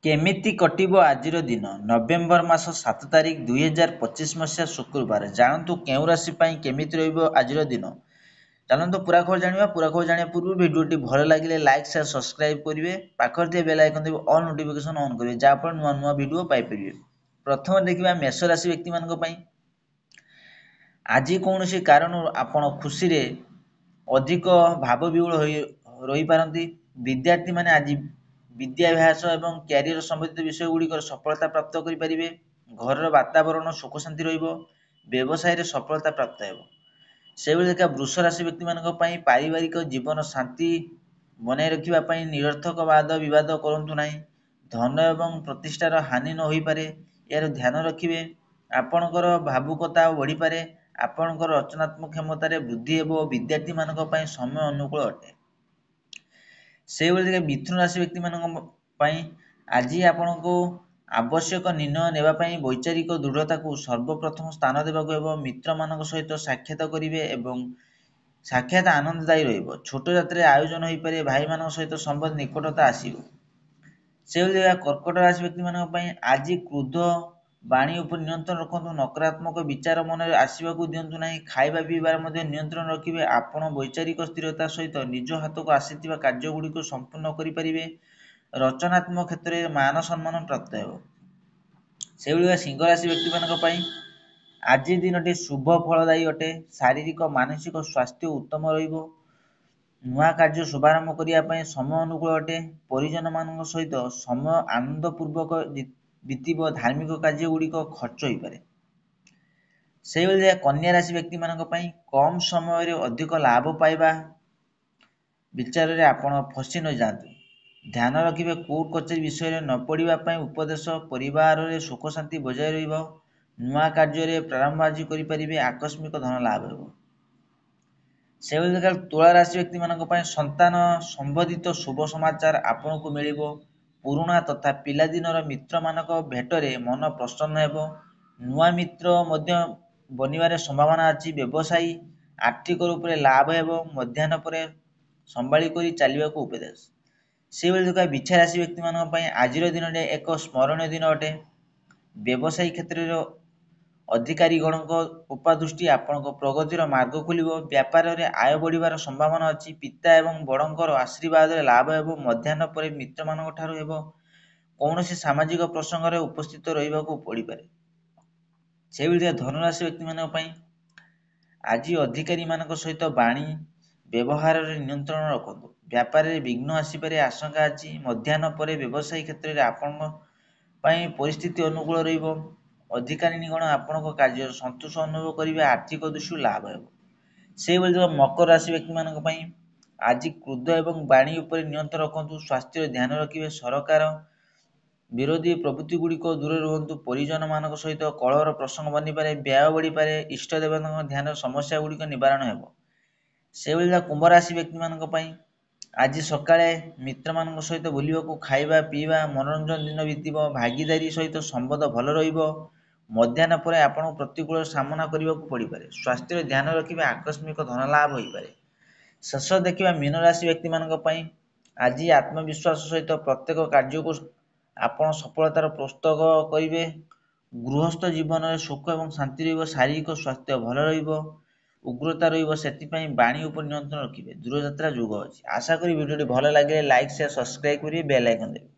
କେମିତି କଟିବ ଆଜିର ଦିନ? ନଭେମ୍ବର ମାସ 7 ତାରିଖ 2025 ମସିହା ଶୁକ୍ରବାର। ଜାଣନ୍ତୁ କେଉଁ ରାଶି ପାଇଁ କେମିତି ରହିବ ଆଜିର ଦିନ। ଚାଲନ୍ତୁ ପୁରା ଖବର ଜାଣିବା। ପୁରା ଖବର ଜାଣିବା ପୂର୍ବରୁ ଭିଡ଼ିଓଟି ଭଲ ଲାଗିଲେ ଲାଇକ୍ ସେୟାର ସବସ୍କ୍ରାଇବ୍ କରିବେ। ପାଖରେ ଥିବା ବେଲ୍ ଆଇକନ୍ ଦେବେ ଅଲ୍ ନୋଟିଫିକେସନ୍ ଅନ୍ କରିବେ, ଯାହାଫଳରେ ନୂଆ ନୂଆ ଭିଡ଼ିଓ ପାଇପାରିବେ। ପ୍ରଥମେ ଦେଖିବା ମେଷ ରାଶି ବ୍ୟକ୍ତିମାନଙ୍କ ପାଇଁ। ଆଜି କୌଣସି କାରଣରୁ ଆପଣ ଖୁସିରେ ଅଧିକ ଭାବ ବିହ୍ୱଳ ହୋଇ ରହିପାରନ୍ତି। ବିଦ୍ୟାର୍ଥୀମାନେ ଆଜି ବିଦ୍ୟାଭ୍ୟାସ ଏବଂ କ୍ୟାରିୟର ସମ୍ବନ୍ଧିତ ବିଷୟଗୁଡ଼ିକର ସଫଳତା ପ୍ରାପ୍ତ କରିପାରିବେ। ଘରର ବାତାବରଣ ସୁଖ ଶାନ୍ତି ରହିବ। ବ୍ୟବସାୟରେ ସଫଳତା ପ୍ରାପ୍ତ ହେବ। ସେହିଭଳି ଦେଖିବା ବୃଷ ରାଶି ବ୍ୟକ୍ତିମାନଙ୍କ ପାଇଁ ପାରିବାରିକ ଜୀବନ ଶାନ୍ତି ବନାଇ ରଖିବା ପାଇଁ ନିରର୍ଥକ ବାଦ ବିବାଦ କରନ୍ତୁ ନାହିଁ। ଧନ ଏବଂ ପ୍ରତିଷ୍ଠାର ହାନି ନ ହୋଇପାରେ, ଏହାର ଧ୍ୟାନ ରଖିବେ। ଆପଣଙ୍କର ଭାବୁକତା ବଢ଼ିପାରେ। ଆପଣଙ୍କର ରଚନାତ୍ମକ କ୍ଷମତାରେ ବୃଦ୍ଧି ହେବ ଓ ବିଦ୍ୟାର୍ଥୀମାନଙ୍କ ପାଇଁ ସମୟ ଅନୁକୂଳ ଅଟେ। ସେହିଭଳି ମିଥୁନ ରାଶି ବ୍ୟକ୍ତିମାନଙ୍କ ପାଇଁ ଆଜି ଆପଣଙ୍କୁ ଆବଶ୍ୟକ ନିର୍ଣ୍ଣୟ ନେବା ପାଇଁ ବୈଚାରିକ ଦୃଢ଼ତାକୁ ସର୍ବପ୍ରଥମ ସ୍ଥାନ ଦେବାକୁ ହେବ। ମିତ୍ରମାନଙ୍କ ସହିତ ସାକ୍ଷାତ କରିବେ ଏବଂ ସାକ୍ଷାତ ଆନନ୍ଦଦାୟୀ ରହିବ। ଛୋଟ ଯାତ୍ରାରେ ଆୟୋଜନ ହୋଇପାରେ। ଭାଇମାନଙ୍କ ସହିତ ସମ୍ବନ୍ଧ ନିକଟତା ଆସିବ। ସେହିଭଳି କର୍କଟ ରାଶି ବ୍ୟକ୍ତିମାନଙ୍କ ପାଇଁ ଆଜି କ୍ରୋଧ ବାଣୀ ଉପରେ ନିୟନ୍ତ୍ରଣ ରଖନ୍ତୁ। ନକାରାତ୍ମକ ବିଚାର ମନରେ ଆସିବାକୁ ଦିଅନ୍ତୁ ନାହିଁ। ଖାଇବା ପିଇବାରେ ମଧ୍ୟ ନିୟନ୍ତ୍ରଣ ରଖିବେ। ଆପଣ ବୈଚାରିକ ସ୍ଥିରତା ସହିତ ନିଜ ହାତକୁ ଆସିଥିବା କାର୍ଯ୍ୟଗୁଡ଼ିକୁ ସମ୍ପୂର୍ଣ୍ଣ କରିପାରିବେ। ରଚନାତ୍ମକ କ୍ଷେତ୍ରରେ ମାନ ସମ୍ମାନ ପ୍ରାପ୍ତ ହେବ। ସେହିଭଳି ସିଂହ ରାଶି ବ୍ୟକ୍ତିମାନଙ୍କ ପାଇଁ ଆଜି ଦିନଟି ଶୁଭ ଫଳଦାୟୀ ଅଟେ। ଶାରୀରିକ ମାନସିକ ସ୍ୱାସ୍ଥ୍ୟ ଉତ୍ତମ ରହିବ। ନୂଆ କାର୍ଯ୍ୟ ଶୁଭାରମ୍ଭ କରିବା ପାଇଁ ସମୟ ଅନୁକୂଳ ଅଟେ। ପରିଜନମାନଙ୍କ ସହିତ ସମୟ ଆନନ୍ଦପୂର୍ବକ ବିତିବ। ଧାର୍ମିକ କାର୍ଯ୍ୟଗୁଡ଼ିକ ଖର୍ଚ୍ଚ ହୋଇପାରେ। ସେହିଭଳି କନ୍ୟା ରାଶି ବ୍ୟକ୍ତିମାନଙ୍କ ପାଇଁ କମ୍ ସମୟରେ ଅଧିକ ଲାଭ ପାଇବା ବିଚାରରେ ଆପଣ ଫସି ନ ଯାଆନ୍ତୁ। ଧ୍ୟାନ ରଖିବେ କୋର୍ଟ କଚେରୀ ବିଷୟରେ ନ ପଡ଼ିବା ପାଇଁ ଉପଦେଶ। ପରିବାରରେ ସୁଖ ଶାନ୍ତି ବଜାୟ ରହିବ। ନୂଆ କାର୍ଯ୍ୟରେ ପ୍ରାରମ୍ଭ ଆଜି କରିପାରିବେ। ଆକସ୍ମିକ ଧନ ଲାଭ ହେବ। ସେହିଭଳି ଦେଖିବା ତୁଳା ରାଶି ବ୍ୟକ୍ତିମାନଙ୍କ ପାଇଁ ସନ୍ତାନ ସମ୍ବନ୍ଧିତ ଶୁଭ ସମାଚାର ଆପଣଙ୍କୁ ମିଳିବ। ପୁରୁଣା ତଥା ପିଲାଦିନର ମିତ୍ରମାନଙ୍କ ଭେଟରେ ମନ ପ୍ରସନ୍ନ ହେବ। ନୂଆ ମିତ୍ର ମଧ୍ୟ ବନିବାରେ ସମ୍ଭାବନା ଅଛି। ବ୍ୟବସାୟୀ ଆର୍ଥିକ ରୂପରେ ଲାଭ ହେବ। ମଧ୍ୟାହ୍ନ ପରେ ସମ୍ଭାଳି କରି ଚାଲିବାକୁ ଉପଦେଶ। ସେହିଭଳି ଦେଖିବା ବିଛା ରାଶି ବ୍ୟକ୍ତିମାନଙ୍କ ପାଇଁ ଆଜିର ଦିନଟି ଏକ ସ୍ମରଣୀୟ ଦିନ ଅଟେ। ବ୍ୟବସାୟୀ କ୍ଷେତ୍ରରେ ଅଧିକାରୀଗଣଙ୍କ ଉପାଦୃଷ୍ଟି ଆପଣଙ୍କ ପ୍ରଗତିର ମାର୍ଗ ଖୋଲିବ। ବ୍ୟାପାରରେ ଆୟ ବଢ଼ିବାର ସମ୍ଭାବନା ଅଛି। ପିତା ଏବଂ ବଡ଼ଙ୍କର ଆଶୀର୍ବାଦରେ ଲାଭ ହେବ। ମଧ୍ୟାହ୍ନ ପରେ ମିତ୍ରମାନଙ୍କ ଠାରୁ ହେବ। କୌଣସି ସାମାଜିକ ପ୍ରସଙ୍ଗରେ ଉପସ୍ଥିତ ରହିବାକୁ ପଡ଼ିପାରେ। ସେହିଭଳି ଧନୁରାଶି ବ୍ୟକ୍ତିମାନଙ୍କ ପାଇଁ ଆଜି ଅଧିକାରୀମାନଙ୍କ ସହିତ ବାଣୀ ବ୍ୟବହାରରେ ନିୟନ୍ତ୍ରଣ ରଖନ୍ତୁ। ବ୍ୟାପାରରେ ବିଘ୍ନ ଆସିପାରେ ଆଶଙ୍କା ଅଛି। ମଧ୍ୟାହ୍ନ ପରେ ବ୍ୟବସାୟୀ କ୍ଷେତ୍ରରେ ଆପଣଙ୍କ ପାଇଁ ପରିସ୍ଥିତି ଅନୁକୂଳ ରହିବ। ଅଧିକାରୀଗଣ ଆପଣଙ୍କ କାର୍ଯ୍ୟରେ ସନ୍ତୋଷ ଅନୁଭବ କରିବେ। ଆର୍ଥିକ ଦୃଷ୍ଟିରୁ ଲାଭ ହେବ। ସେହିଭଳି ମକର ରାଶି ବ୍ୟକ୍ତିମାନଙ୍କ ପାଇଁ ଆଜି କ୍ରୋଧ ଏବଂ ବାଣୀ ଉପରେ ନିୟନ୍ତ୍ରଣ ରଖନ୍ତୁ। ସ୍ୱାସ୍ଥ୍ୟର ଧ୍ୟାନ ରଖିବେ। ସରକାର ବିରୋଧୀ ପ୍ରବୃତ୍ତିଗୁଡ଼ିକ ଦୂରରେ ରୁହନ୍ତୁ। ପରିଜନମାନଙ୍କ ସହିତ କଳହର ପ୍ରସଙ୍ଗ ବନିପାରେ। ବ୍ୟୟ ବଢ଼ିପାରେ। ଇଷ୍ଟ ଦେବତାଙ୍କ ଧ୍ୟାନ ସମସ୍ୟାଗୁଡ଼ିକ ନିବାରଣ ହେବ। ସେହିଭଳି କୁମ୍ଭ ରାଶି ବ୍ୟକ୍ତିମାନଙ୍କ ପାଇଁ ଆଜି ସକାଳେ ମିତ୍ରମାନଙ୍କ ସହିତ ବୁଲିବାକୁ, ଖାଇବା ପିଇବା, ମନୋରଞ୍ଜନ ଦିନ ବିତିବ। ଭାଗିଦାରୀ ସହିତ ସମ୍ବନ୍ଧ ଭଲ ରହିବ। ମଧ୍ୟାହ୍ନ ପରେ ଆପଣଙ୍କୁ ପ୍ରତିକୂଳ ସାମନା କରିବାକୁ ପଡ଼ିପାରେ। ସ୍ୱାସ୍ଥ୍ୟର ଧ୍ୟାନ ରଖିବେ। ଆକସ୍ମିକ ଧନ ଲାଭ ହୋଇପାରେ। ଶେଷ ଦେଖିବା ମୀନ ରାଶି ବ୍ୟକ୍ତିମାନଙ୍କ ପାଇଁ ଆଜି ଆତ୍ମବିଶ୍ୱାସ ସହିତ ପ୍ରତ୍ୟେକ କାର୍ଯ୍ୟକୁ ଆପଣ ସଫଳତାର ପୁସ୍ତକ କରିବେ। ଗୃହସ୍ଥ ଜୀବନରେ ସୁଖ ଏବଂ ଶାନ୍ତି ରହିବ। ଶାରୀରିକ ସ୍ୱାସ୍ଥ୍ୟ ଭଲ ରହିବ। ଉଗ୍ରତା ରହିବ। ସେଥିପାଇଁ ବାଣୀ ଉପରେ ନିୟନ୍ତ୍ରଣ ରଖିବେ। ଦୂରଯାତ୍ରା ଯୋଗ ଅଛି। ଆଶା କରି ଭିଡ଼ିଓଟି ଭଲ ଲାଗିଲେ ଲାଇକ୍ ସେୟାର ସବସ୍କ୍ରାଇବ୍ କରିବେ, ବେଲ୍ ଆଇକନ୍ ଦେବେ।